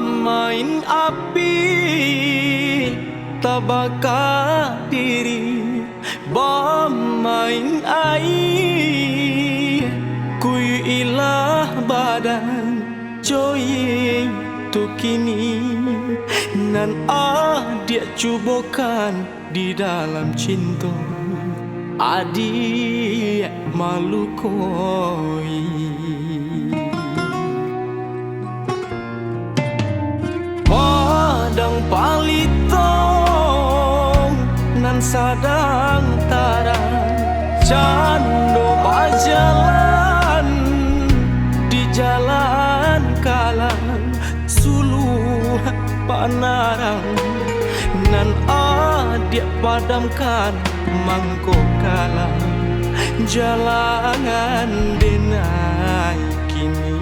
main api tabaka diri, bom main air kuyu ilah badan joy tu kini nan dia cubokan di dalam cinta adik malu koi. Padang palitong nan sadang tarang cando bajalan di jalan kalang suluh panarang nan dia padamkan mangko kalang jalangan denai kini.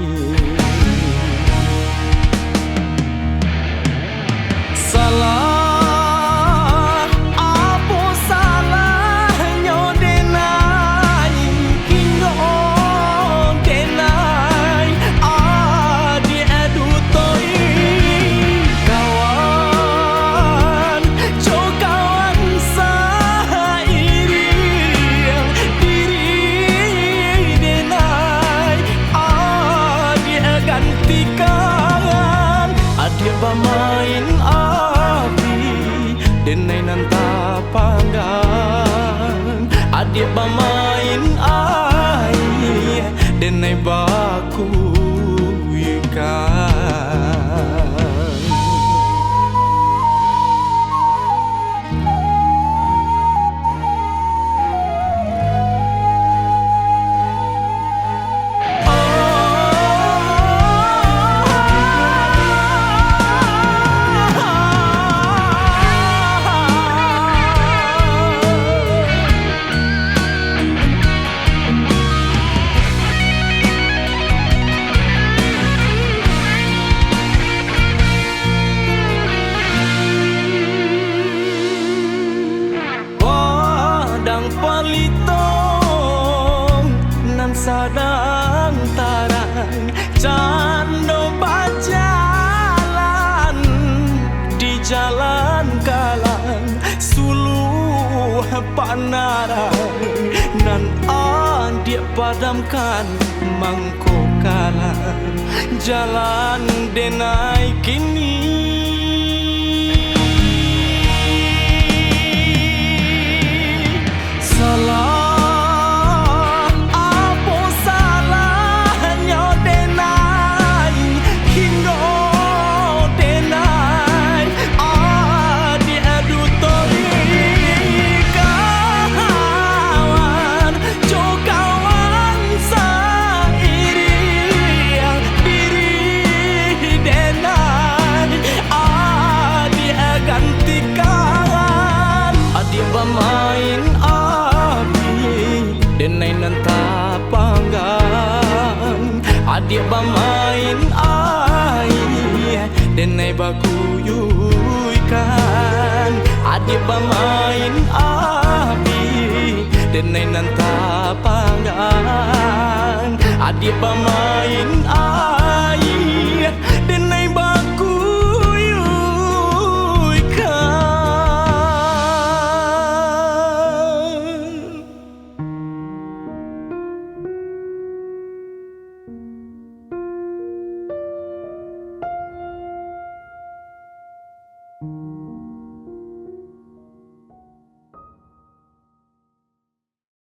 Salah apa salahnya denai hingga denai adik adu toi kawan jo kawan sairi diri denai adik gantikan adik bermain denai nan tapanggan adik bermain air denai baku ikan. Palitong nan sadang tarang cando bajalan di jalan kalang suluh panarang nan dia padamkan mangko kalang jalan denai kini. Salah apa salahnya denai hingga denai adik adu toi kawan jo kawan sairi diri denai adik gantikan adik bermain denai nan tapanggan adik bermain air denai bakuyuikan adik bermain api denai nan tapanggan adik bermain air